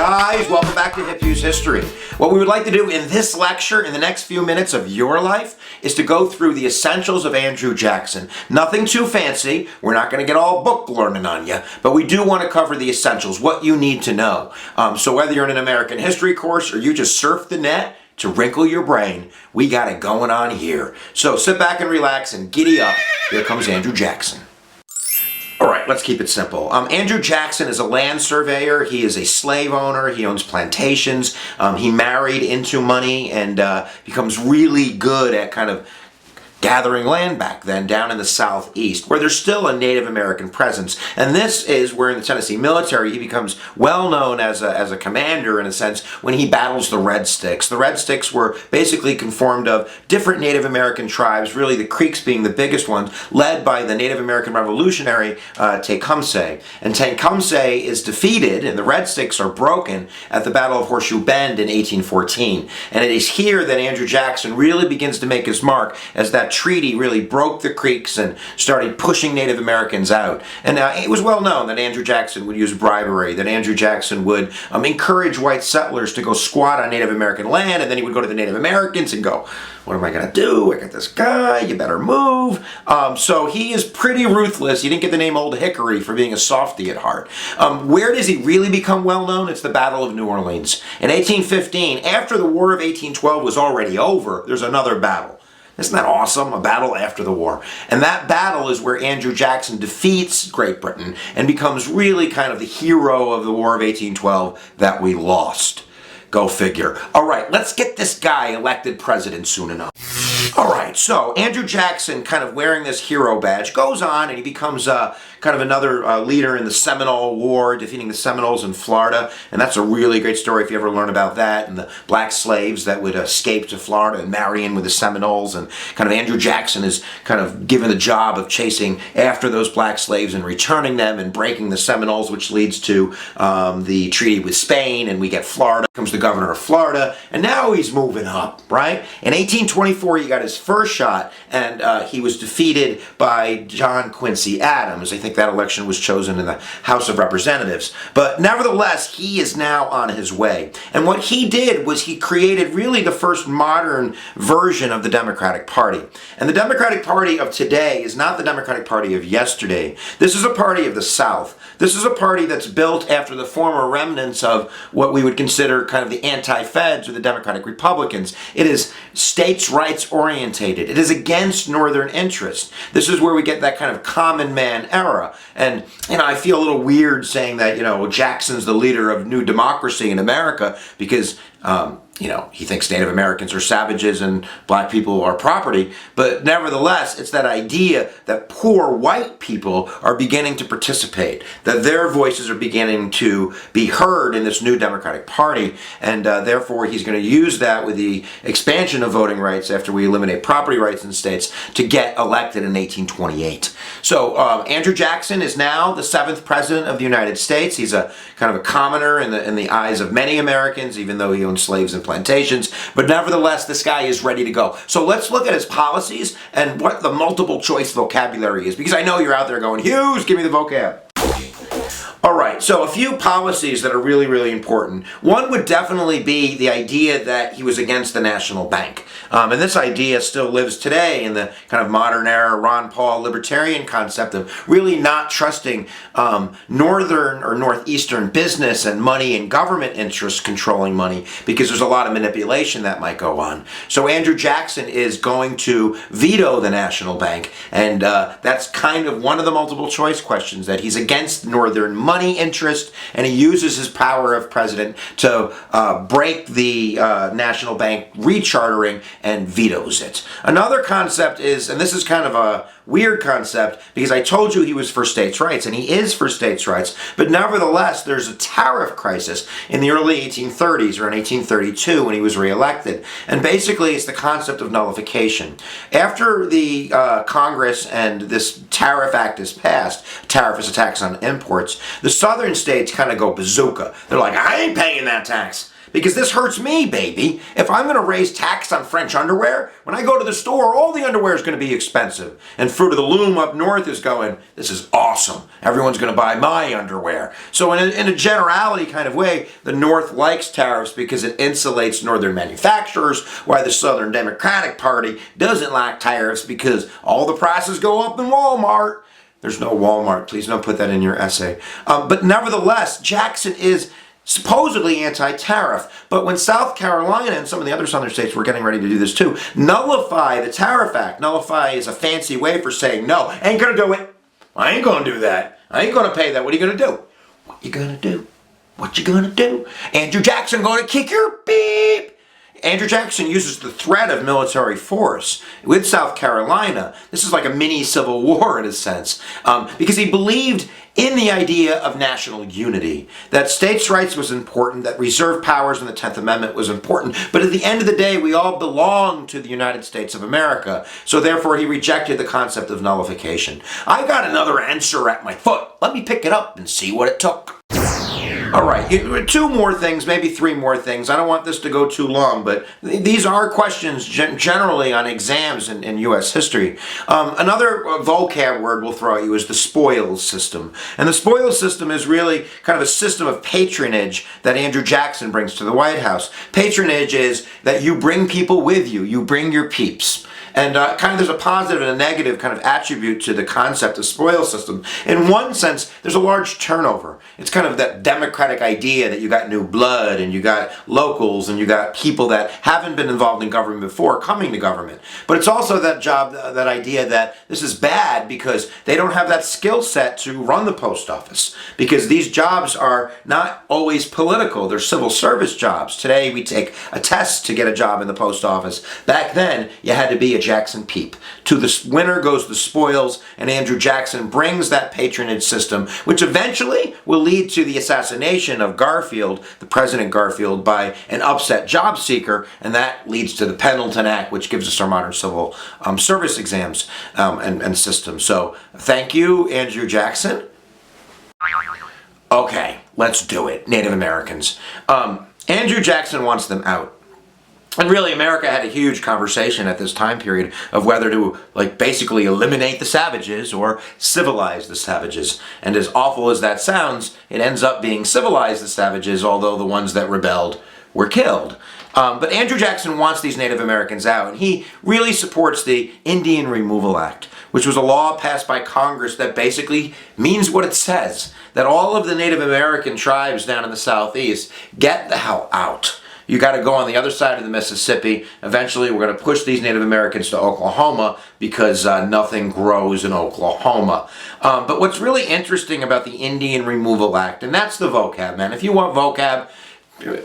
guys, welcome back to HipHughes History. What we would like to do in this lecture, in the next few minutes of your life, is to go through the essentials of Andrew Jackson. Nothing too fancy, we're not going to get all book learning on you, but we do want to cover the essentials, what you need to know. So whether you're in an American history course or you just surf the net to wrinkle your brain, we got it going on here. So sit back and relax and giddy up. Here comes Andrew Jackson. All right, let's keep it simple. Andrew Jackson is a land surveyor. He is a slave owner. He owns plantations. He married into money and becomes really good at kind of gathering land back then down in the southeast, where there's still a Native American presence. And this is where in the Tennessee military he becomes well known as a commander, in a sense, when he battles the Red Sticks. The Red Sticks were basically conformed of different Native American tribes, really the Creeks being the biggest ones, led by the Native American revolutionary Tecumseh. And Tecumseh is defeated and the Red Sticks are broken at the Battle of Horseshoe Bend in 1814. And it is here that Andrew Jackson really begins to make his mark, as that treaty really broke the Creeks and started pushing Native Americans out. And it was well known that Andrew Jackson would use bribery, that Andrew Jackson would encourage white settlers to go squat on Native American land, and then he would go to the Native Americans and go, what am I going to do? I got this guy, you better move. So he is pretty ruthless. He didn't get the name Old Hickory for being a softy at heart. Where does he really become well known? It's the Battle of New Orleans. In 1815, after the War of 1812 was already over, there's another battle. Isn't that awesome? A battle after the war. And that battle is where Andrew Jackson defeats Great Britain and becomes really kind of the hero of the War of 1812 that we lost. Go figure. All right, let's get this guy elected president soon enough. All right, so Andrew Jackson, kind of wearing this hero badge, goes on and he becomes kind of another leader in the Seminole War, defeating the Seminoles in Florida. And that's a really great story if you ever learn about that, and the black slaves that would escape to Florida and marry in with the Seminoles. And kind of Andrew Jackson is kind of given the job of chasing after those black slaves and returning them and breaking the Seminoles, which leads to the treaty with Spain, and we get Florida. Comes the governor of Florida, and now he's moving up, right? In 1824, he got his first shot, and he was defeated by John Quincy Adams. I think that election was chosen in the House of Representatives. But nevertheless, he is now on his way. And what he did was he created really the first modern version of the Democratic Party. And the Democratic Party of today is not the Democratic Party of yesterday. This is a party of the South. This is a party that's built after the former remnants of what we would consider kind of the anti-Feds or the Democratic Republicans. It is states' rights orientated. It is against Northern interests. This is where we get that kind of common man era. And, I feel a little weird saying that, Jackson's the leader of new democracy in America because, he thinks Native Americans are savages and black people are property. But nevertheless, it's that idea that poor white people are beginning to participate, that their voices are beginning to be heard in this new Democratic Party. And therefore, he's going to use that with the expansion of voting rights after we eliminate property rights in states to get elected in 1828. So Andrew Jackson is now the 7th president of the United States. He's a kind of a commoner in the eyes of many Americans, even though he owns slaves and plantations. But nevertheless, this guy is ready to go. So let's look at his policies and what the multiple choice vocabulary is, because I know you're out there going, Hughes, give me the vocab. All right, so a few policies that are really, really important. One would definitely be the idea that he was against the national bank. And this idea still lives today in the kind of modern era Ron Paul libertarian concept of really not trusting northern or northeastern business and money and government interests controlling money, because there's a lot of manipulation that might go on. So Andrew Jackson is going to veto the national bank, and that's kind of one of the multiple choice questions, that he's against northern money interest, and he uses his power of president to break the national bank rechartering and vetoes it. Another concept is, and this is kind of a weird concept because I told you he was for states' rights, and he is for states' rights, but nevertheless there's a tariff crisis in the early 1830s or in 1832 when he was reelected, and basically it's the concept of nullification. After the Congress and this Tariff Act is passed, tariff is a tax on imports, the southern states kind of go bazooka. They're like, I ain't paying that tax. Because this hurts me, baby. If I'm going to raise tax on French underwear, when I go to the store, all the underwear is going to be expensive. And Fruit of the Loom up north is going, this is awesome. Everyone's going to buy my underwear. So in a generality kind of way, the North likes tariffs because it insulates Northern manufacturers, while the Southern Democratic Party doesn't like tariffs because all the prices go up in Walmart. There's no Walmart. Please don't put that in your essay. But nevertheless, Jackson is supposedly anti-tariff. But when South Carolina and some of the other southern states were getting ready to do this too, nullify the Tariff Act. Nullify is a fancy way for saying, no, I ain't going to do it. I ain't going to do that. I ain't going to pay that. What are you going to do? What you going to do? What you going to do? Andrew Jackson going to kick your beep. Andrew Jackson uses the threat of military force with South Carolina. This is like a mini civil war in a sense, because he believed in the idea of national unity, that states' rights was important, that reserve powers in the 10th Amendment was important, but at the end of the day, we all belong to the United States of America, so therefore he rejected the concept of nullification. I got another answer at my foot. Let me pick it up and see what it took. All right, two more things, maybe three more things. I don't want this to go too long, but these are questions generally on exams in U.S. history. Another vocab word we'll throw at you is the spoils system. And the spoils system is really kind of a system of patronage that Andrew Jackson brings to the White House. Patronage is that you bring people with you. You bring your peeps. And kind of there's a positive and a negative kind of attribute to the concept of spoils system. In one sense, there's a large turnover. It's kind of that democratic idea that you got new blood and you got locals and you got people that haven't been involved in government before coming to government. But it's also that idea that this is bad because they don't have that skill set to run the post office. Because these jobs are not always political. They're civil service jobs. Today we take a test to get a job in the post office. Back then, you had to be a Jackson peep. To the winner goes the spoils, and Andrew Jackson brings that patronage system, which eventually will lead to the assassination of Garfield, the President Garfield, by an upset job seeker, and that leads to the Pendleton Act, which gives us our modern civil service exams and system. So thank you, Andrew Jackson. Okay, let's do it, Native Americans. Andrew Jackson wants them out. And really, America had a huge conversation at this time period of whether to, basically eliminate the savages or civilize the savages. And as awful as that sounds, it ends up being civilize the savages, although the ones that rebelled were killed. But Andrew Jackson wants these Native Americans out, and he really supports the Indian Removal Act, which was a law passed by Congress that basically means what it says, that all of the Native American tribes down in the Southeast get the hell out. You got to go on the other side of the Mississippi. Eventually, we're going to push these Native Americans to Oklahoma because nothing grows in Oklahoma. But what's really interesting about the Indian Removal Act, and that's the vocab, man. If you want vocab,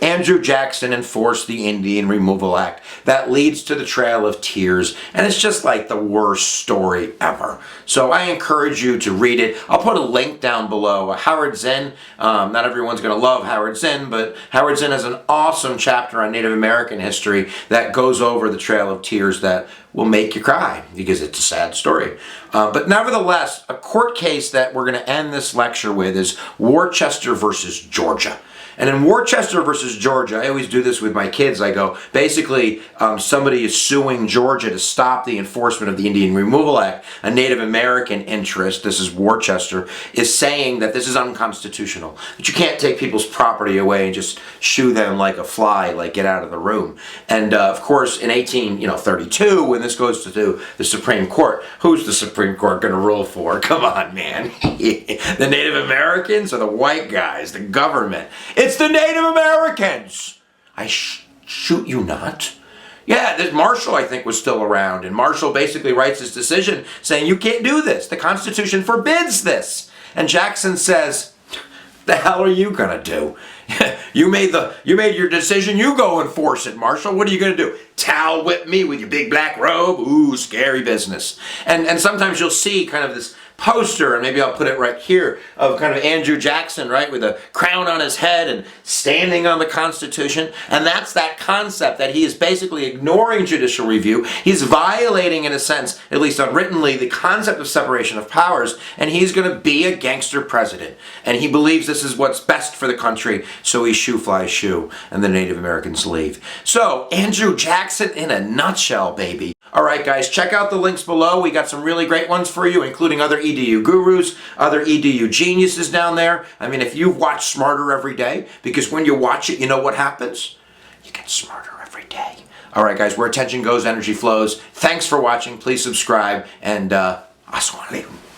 Andrew Jackson enforced the Indian Removal Act. That leads to the Trail of Tears, and it's just like the worst story ever. So I encourage you to read it. I'll put a link down below. Howard Zinn, not everyone's going to love Howard Zinn, but Howard Zinn has an awesome chapter on Native American history that goes over the Trail of Tears that will make you cry because it's a sad story. But nevertheless, a court case that we're going to end this lecture with is Worcester versus Georgia. And in Worcester versus Georgia, I always do this with my kids. I go, basically, somebody is suing Georgia to stop the enforcement of the Indian Removal Act. A Native American interest, this is Worcester, is saying that this is unconstitutional. That you can't take people's property away and just shoo them like a fly, like get out of the room. And of course, in 1832, when this goes to the Supreme Court, who's the Supreme Court going to rule for? Come on, man. The Native Americans or the white guys, the government? It's the Native Americans. I shoot you not. Yeah, this Marshall, I think, was still around. And Marshall basically writes his decision saying, you can't do this. The Constitution forbids this. And Jackson says, the hell are you going to do? You made your decision. You go enforce it, Marshall. What are you going to do? Towel whip me with your big black robe? Ooh, scary business. And sometimes you'll see kind of this poster, and maybe I'll put it right here, of kind of Andrew Jackson, right, with a crown on his head and standing on the Constitution. And that's that concept that he is basically ignoring judicial review. He's violating, in a sense, at least unwrittenly, the concept of separation of powers, and he's going to be a gangster president. And he believes this is what's best for the country, so he shoo flies shoo, and the Native Americans leave. So, Andrew Jackson in a nutshell, baby. All right, guys, check out the links below. We got some really great ones for you, including other EDU gurus, other EDU geniuses down there. I mean, if you watch Smarter every day, because when you watch it, you know what happens? You get smarter every day. All right, guys, where attention goes, energy flows. Thanks for watching. Please subscribe, and assalamu alaikum.